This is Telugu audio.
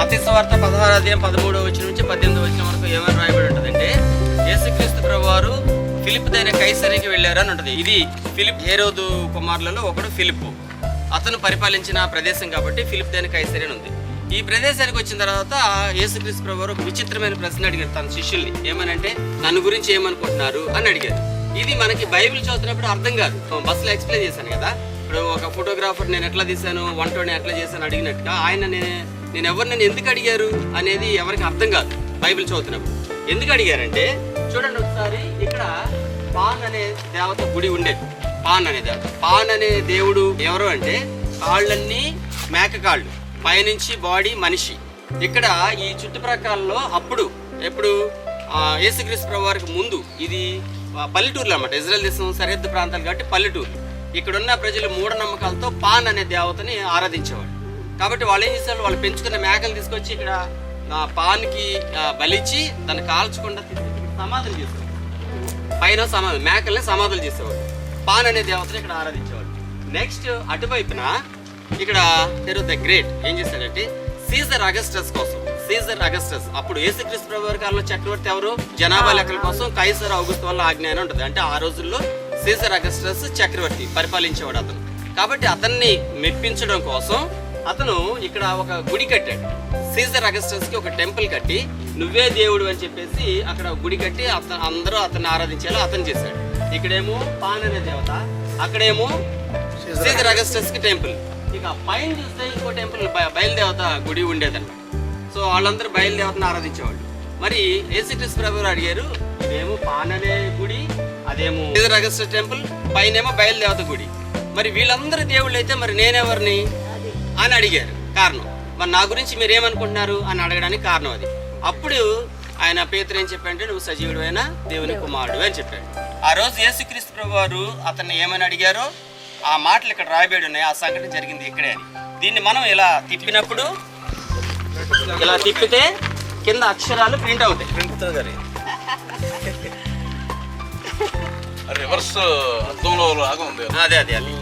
మత్తయి సువార్త 16:13 నుంచి 18 వరకు ఏమని రాయబడి ఉంటుందంటే, యేసుక్రీస్తు ప్రభువారు ఫిలిప్ దగ్గర కైసరికి వెళ్ళారు అని ఉంటుంది. ఇది ఫిలిప్ హేరోదు కుమారులలో ఒకడు ఫిలిప్. అతను పరిపాలించిన ప్రదేశం కాబట్టి ఫిలిప్ దగ్గర కైసరి అని ఉంది. ఈ ప్రదేశానికి వచ్చిన తర్వాత యేసుక్రీస్తు ప్రభువారు ఒక విచిత్రమైన ప్రశ్న అడిగారు తన శిష్యుల్ని. ఏమనంటే, నన్ను గురించి ఏమనుకుంటున్నారు అని అడిగారు. ఇది మనకి బైబిల్ చదువుతున్నప్పుడు అర్థం కాదు. బస్సులో ఎక్స్ప్లెయిన్ చేశాను కదా, ఇప్పుడు ఒక ఫోటోగ్రాఫర్ నేను ఎట్లా తీశాను, వంటని ఎట్లా చేశాను అడిగినట్టుగా ఆయన నేను ఎవరిని ఎందుకు అడిగారు అనేది ఎవరికి అర్థం కాదు బైబిల్ చదువుతున్నప్పుడు. ఎందుకు అడిగారంటే, చూడండి ఒకసారి, ఇక్కడ పాన్ అనే దేవత గుడి ఉండేది. పాన్ అనే దేవత, పాన్ అనే దేవుడు ఎవరు అంటే, కాళ్ళన్నీ మేక కాళ్ళు, పైనుంచి బాడీ మనిషి. ఇక్కడ ఈ చుట్టుప్రక్కలలో అప్పుడు ఎప్పుడు యేసుక్రీస్తు ప్రభువారికి ముందు ఇది పల్లెటూరులు అన్నమాట. ఇజ్రాయెల్ దేశం సరిహద్దు ప్రాంతాలు కాబట్టి పల్లెటూరు. ఇక్కడున్న ప్రజలు మూఢనమ్మకాలతో పాన్ అనే దేవతని ఆరాధించేవాడు. కాబట్టి వాళ్ళు ఏం చేసేవాళ్ళు, వాళ్ళు పెంచుకున్న మేకలు తీసుకొచ్చి ఇక్కడ పాన్కి బలిచ్చి దాన్ని కాల్చకుండా సమాధులు చేసేవాడు. పైన మేకల్ని సమాధులు చేసేవాడు. పాన్ అనే దేవతని ఇక్కడ ఆరాధించేవాడు. నెక్స్ట్ అటువైపున ఇక్కడ హెరోద్ ద గ్రేట్ ఏం చేశాడంటే, సీజర్ అగస్టస్ కోసం, సీజర్ అగస్టస్ అప్పుడు యేసుక్రీస్తు ప్రభువారి కాలంలో చక్రవర్తి ఎవరు, జనాభా లెక్కల కోసం కైసర్ ఔగుస్తు వల్ల ఆజ్ఞ అని ఉంటుంది. అంటే ఆ రోజుల్లో సీజర్ అగస్టస్ చక్రవర్తి పరిపాలించేవాడు అతను. కాబట్టి అతన్ని మెప్పించడం కోసం అతను ఇక్కడ ఒక గుడి కట్టాడు. సీజర్ అగస్టస్ కి ఒక టెంపుల్ కట్టి, నువ్వే దేవుడు అని చెప్పేసి అక్కడ గుడి కట్టి అందరూ అతన్ని ఆరాధించేలా అతను చేశాడు. ఇక్కడేమో పాన్ అనే దేవత, అక్కడేమో సీజర్ అగస్టస్ కి టెంపుల్. ఇక పైన చూస్తే ఇంకో టెంపుల్ బయలుదేవత గుడి ఉండేదన్నమాట. సో వాళ్ళందరూ బయలుదేవతను ఆరాధించేవాళ్ళు. మరి యేసుక్రీస్తు ప్రభువారు అడిగారు, ఇదేమో పాన్ అనే గుడి, అదేమో సీజర్ అగస్టస్ టెంపుల్, పైనేమో బయలుదేవత గుడి. మరి వీళ్ళందరూ దేవుళ్ళు అయితే మరి నేనెవరిని అని అడిగారు. కారణం, మరి నా గురించి మీరు ఏమనుకుంటున్నారు అని అడగడానికి కారణం అది. అప్పుడు ఆయన పేతురు ఏం చెప్పాడంటే, నువ్వు సజీవుడు అయిన దేవుని కుమారుడు అని చెప్పాడు. ఆ రోజు యేసుక్రీస్తు ప్రభువారు అతన్ని ఏమని అడిగారో ఆ మాటలు ఇక్కడ రాయబడి ఉన్నాయి. ఆ సంఘటన జరిగింది ఇక్కడే అని. దీన్ని మనం ఇలా తిప్పినప్పుడు, ఇలా తిప్పితే కింద అక్షరాలు ప్రింట్ అవుతాయి. రివర్స్ అద్దంలో లాగా ఉంది. అదే అదే అది